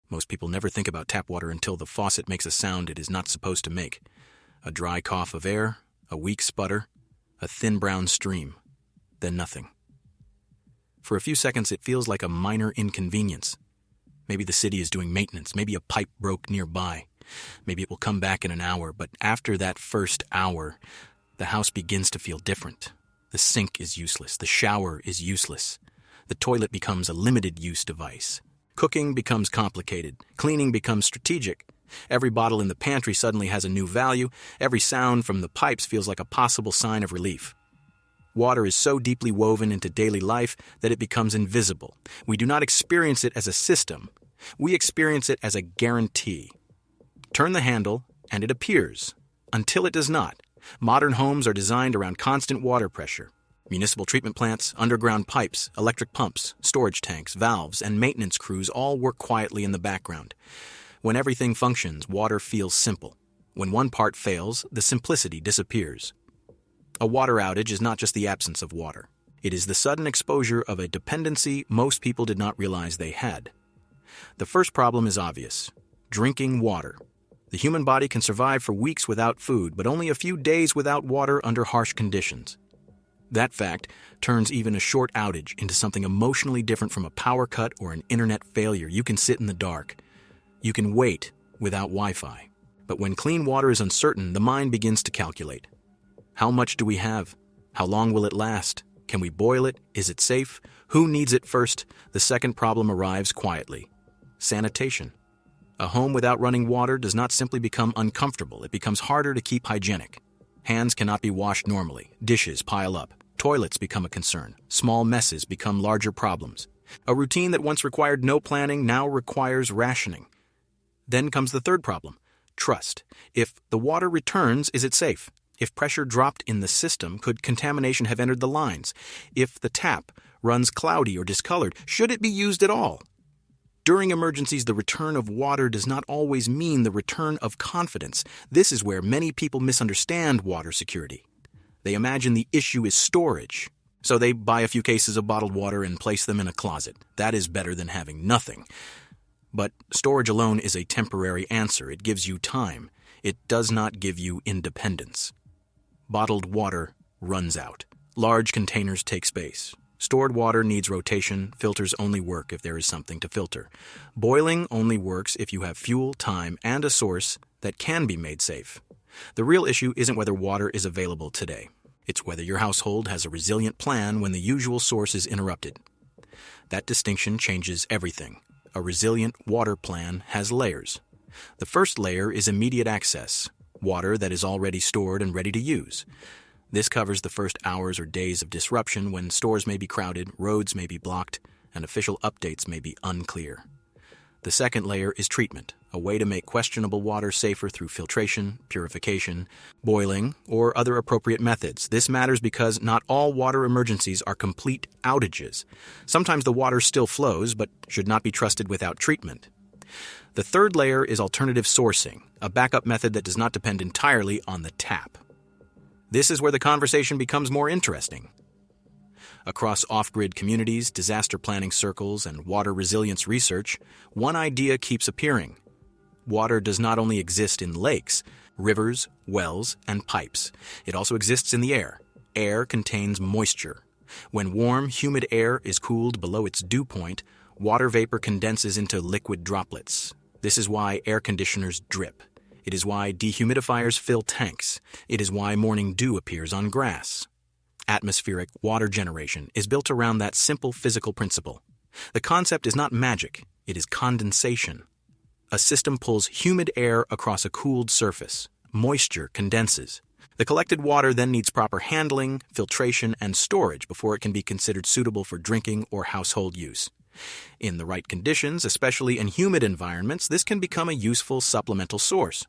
Most people never think about tap water until the faucet makes a sound it is not supposed to make. A dry cough of air, a weak sputter, a thin brown stream, then nothing. For a few seconds it feels like a minor inconvenience. Maybe the city is doing maintenance, maybe a pipe broke nearby. Maybe it will come back in an hour, but after that first hour, the house begins to feel different. The sink is useless, the shower is useless. The toilet becomes a limited-use device. Cooking becomes complicated. Cleaning becomes strategic. Every bottle in the pantry suddenly has a new value. Every sound from the pipes feels like a possible sign of relief. Water is so deeply woven into daily life that it becomes invisible. We do not experience it as a system. We experience it as a guarantee. Turn the handle, and it appears. Until it does not. Modern homes are designed around constant water pressure. Municipal treatment plants, underground pipes, electric pumps, storage tanks, valves, and maintenance crews all work quietly in the background. When everything functions, water feels simple. When one part fails, the simplicity disappears. A water outage is not just the absence of water. It is the sudden exposure of a dependency most people did not realize they had. The first problem is obvious: drinking water. The human body can survive for weeks without food, but only a few days without water under harsh conditions. That fact turns even a short outage into something emotionally different from a power cut or an internet failure. You can sit in the dark. You can wait without Wi-Fi. But when clean water is uncertain, the mind begins to calculate. How much do we have? How long will it last? Can we boil it? Is it safe? Who needs it first? The second problem arrives quietly: sanitation. A home without running water does not simply become uncomfortable. It becomes harder to keep hygienic. Hands cannot be washed normally. Dishes pile up. Toilets become a concern. Small messes become larger problems. A routine that once required no planning now requires rationing. Then comes the third problem: trust. If the water returns, is it safe? If pressure dropped in the system, could contamination have entered the lines? If the tap runs cloudy or discolored, should it be used at all? During emergencies, the return of water does not always mean the return of confidence. This is where many people misunderstand water security. They imagine the issue is storage. So they buy a few cases of bottled water and place them in a closet. That is better than having nothing. But storage alone is a temporary answer. It gives you time. It does not give you independence. Bottled water runs out. Large containers take space. Stored water needs rotation. Filters only work if there is something to filter. Boiling only works if you have fuel, time, and a source that can be made safe. The real issue isn't whether water is available today. It's whether your household has a resilient plan when the usual source is interrupted. That distinction changes everything. A resilient water plan has layers. The first layer is immediate access, water that is already stored and ready to use. This covers the first hours or days of disruption when stores may be crowded, roads may be blocked, and official updates may be unclear. The second layer is treatment, a way to make questionable water safer through filtration, purification, boiling, or other appropriate methods. This matters because not all water emergencies are complete outages. Sometimes the water still flows, but should not be trusted without treatment. The third layer is alternative sourcing, a backup method that does not depend entirely on the tap. This is where the conversation becomes more interesting. Across off-grid communities, disaster planning circles, and water resilience research, one idea keeps appearing. Water does not only exist in lakes, rivers, wells, and pipes. It also exists in the air. Air contains moisture. When warm, humid air is cooled below its dew point, water vapor condenses into liquid droplets. This is why air conditioners drip. It is why dehumidifiers fill tanks. It is why morning dew appears on grass. Atmospheric water generation is built around that simple physical principle. The concept is not magic, it is condensation. A system pulls humid air across a cooled surface. Moisture condenses. The collected water then needs proper handling, filtration, and storage before it can be considered suitable for drinking or household use. In the right conditions, especially in humid environments, this can become a useful supplemental source.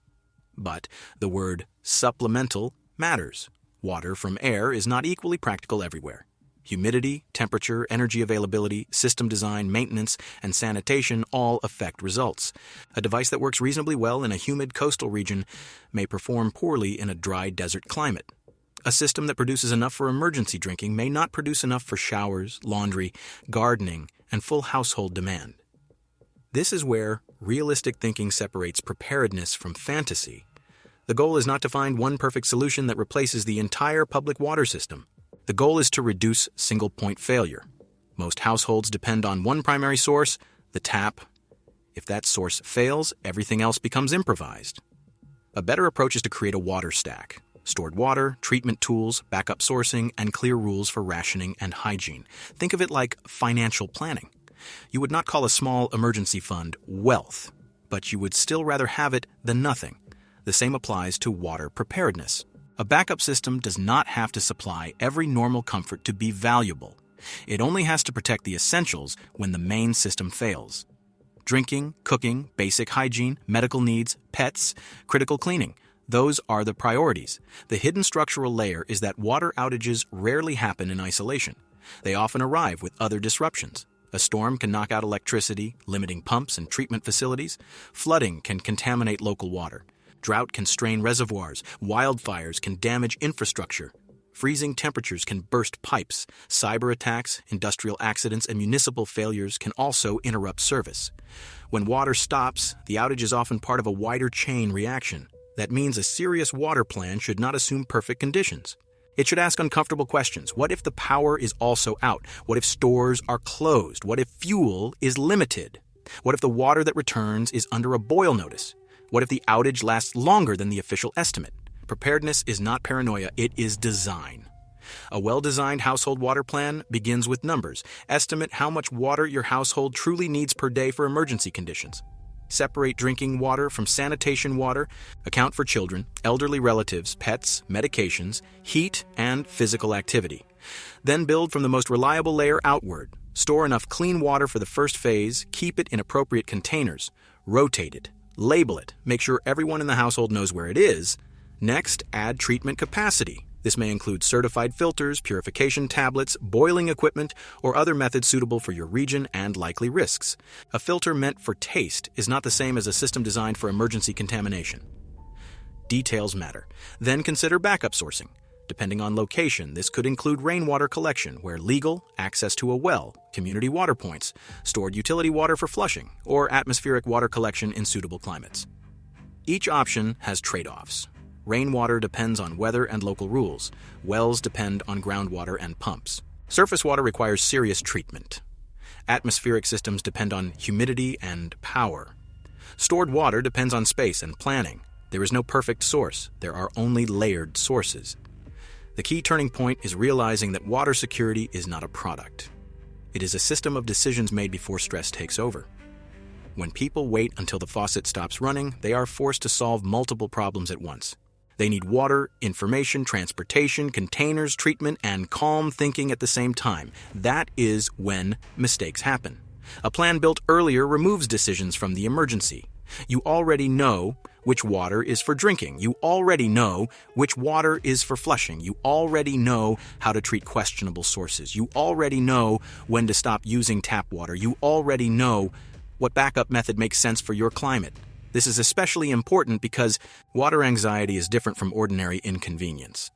But the word supplemental matters. Water from air is not equally practical everywhere. Humidity, temperature, energy availability, system design, maintenance, and sanitation all affect results. A device that works reasonably well in a humid coastal region may perform poorly in a dry desert climate. A system that produces enough for emergency drinking may not produce enough for showers, laundry, gardening, and full household demand. This is where realistic thinking separates preparedness from fantasy. The goal is not to find one perfect solution that replaces the entire public water system. The goal is to reduce single-point failure. Most households depend on one primary source, the tap. If that source fails, everything else becomes improvised. A better approach is to create a water stack. Stored water, treatment tools, backup sourcing, and clear rules for rationing and hygiene. Think of it like financial planning. You would not call a small emergency fund wealth, but you would still rather have it than nothing. The same applies to water preparedness. A backup system does not have to supply every normal comfort to be valuable. It only has to protect the essentials when the main system fails. Drinking, cooking, basic hygiene, medical needs, pets, critical cleaning. Those are the priorities. The hidden structural layer is that water outages rarely happen in isolation. They often arrive with other disruptions. A storm can knock out electricity, limiting pumps and treatment facilities. Flooding can contaminate local water. Drought can strain reservoirs. Wildfires can damage infrastructure. Freezing temperatures can burst pipes. Cyber attacks, industrial accidents, and municipal failures can also interrupt service. When water stops, the outage is often part of a wider chain reaction. That means a serious water plan should not assume perfect conditions. It should ask uncomfortable questions. What if the power is also out? What if stores are closed? What if fuel is limited? What if the water that returns is under a boil notice? What if the outage lasts longer than the official estimate? Preparedness is not paranoia, it is design. A well-designed household water plan begins with numbers. Estimate how much water your household truly needs per day for emergency conditions. Separate drinking water from sanitation water. Account for children, elderly relatives, pets, medications, heat, and physical activity. Then build from the most reliable layer outward. Store enough clean water for the first phase. Keep it in appropriate containers. Rotate it. Label it. Make sure everyone in the household knows where it is. Next, add treatment capacity. This may include certified filters, purification tablets, boiling equipment, or other methods suitable for your region and likely risks. A filter meant for taste is not the same as a system designed for emergency contamination. Details matter. Then consider backup sourcing. Depending on location, this could include rainwater collection, where legal, access to a well, community water points, stored utility water for flushing, or atmospheric water collection in suitable climates. Each option has trade-offs. Rainwater depends on weather and local rules. Wells depend on groundwater and pumps. Surface water requires serious treatment. Atmospheric systems depend on humidity and power. Stored water depends on space and planning. There is no perfect source. There are only layered sources. The key turning point is realizing that water security is not a product. It is a system of decisions made before stress takes over. When people wait until the faucet stops running, they are forced to solve multiple problems at once. They need water, information, transportation, containers, treatment, and calm thinking at the same time. That is when mistakes happen. A plan built earlier removes decisions from the emergency. You already know which water is for drinking. You already know which water is for flushing. You already know how to treat questionable sources. You already know when to stop using tap water. You already know what backup method makes sense for your climate. This is especially important because water anxiety is different from ordinary inconvenience.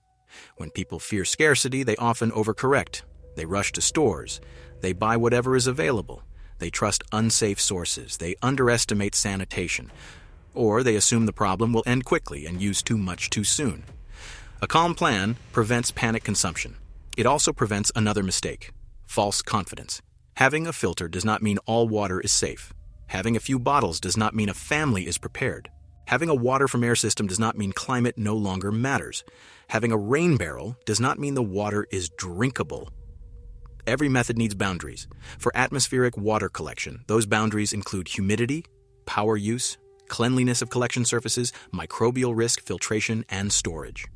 When people fear scarcity, they often overcorrect. They rush to stores. They buy whatever is available. They trust unsafe sources. They underestimate sanitation. Or they assume the problem will end quickly and use too much too soon. A calm plan prevents panic consumption. It also prevents another mistake: false confidence. Having a filter does not mean all water is safe. Having a few bottles does not mean a family is prepared. Having a water from air system does not mean climate no longer matters. Having a rain barrel does not mean the water is drinkable. Every method needs boundaries. For atmospheric water collection, those boundaries include humidity, power use, cleanliness of collection surfaces, microbial risk, filtration, and storage.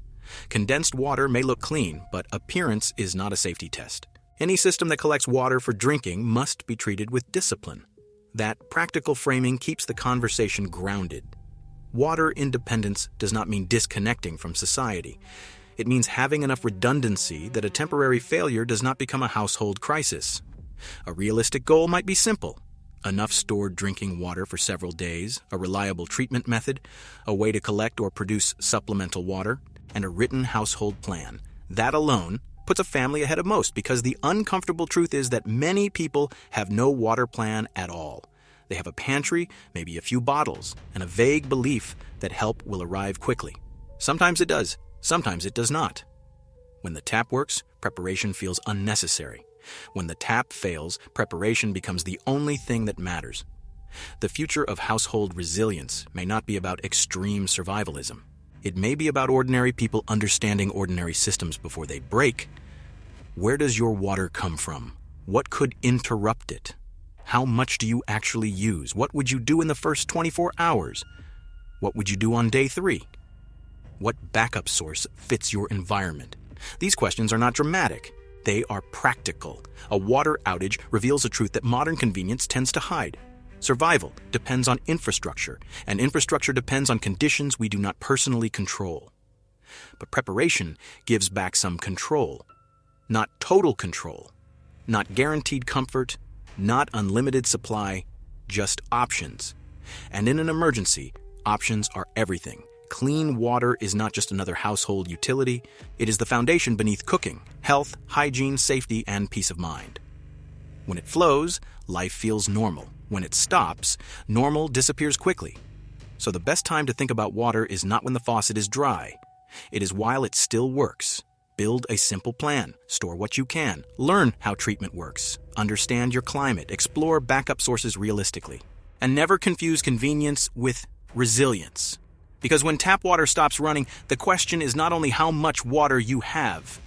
Condensed water may look clean, but appearance is not a safety test. Any system that collects water for drinking must be treated with discipline. That practical framing keeps the conversation grounded. Water independence does not mean disconnecting from society. It means having enough redundancy that a temporary failure does not become a household crisis. A realistic goal might be simple: enough stored drinking water for several days, a reliable treatment method, a way to collect or produce supplemental water, and a written household plan. That alone puts a family ahead of most, because the uncomfortable truth is that many people have no water plan at all. They have a pantry, maybe a few bottles, and a vague belief that help will arrive quickly. Sometimes it does, sometimes it does not. When the tap works, preparation feels unnecessary. When the tap fails, preparation becomes the only thing that matters. The future of household resilience may not be about extreme survivalism. It may be about ordinary people understanding ordinary systems before they break. Where does your water come from? What could interrupt it? How much do you actually use? What would you do in the first 24 hours? What would you do on day 3? What backup source fits your environment? These questions are not dramatic. They are practical. A water outage reveals a truth that modern convenience tends to hide. Survival depends on infrastructure, and infrastructure depends on conditions we do not personally control. But preparation gives back some control. Not total control. Not guaranteed comfort. Not unlimited supply. Just options. And in an emergency, options are everything. Clean water is not just another household utility. It is the foundation beneath cooking, health, hygiene, safety, and peace of mind. When it flows, life feels normal. When it stops, normal disappears quickly. So the best time to think about water is not when the faucet is dry. It is while it still works. Build a simple plan. Store what you can. Learn how treatment works. Understand your climate. Explore backup sources realistically. And never confuse convenience with resilience. Because when tap water stops running, the question is not only how much water you have.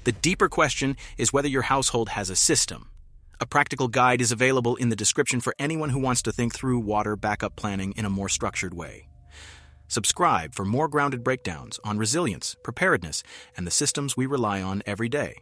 The deeper question is whether your household has a system. A practical guide is available in the description for anyone who wants to think through water backup planning in a more structured way. Subscribe for more grounded breakdowns on resilience, preparedness, and the systems we rely on every day.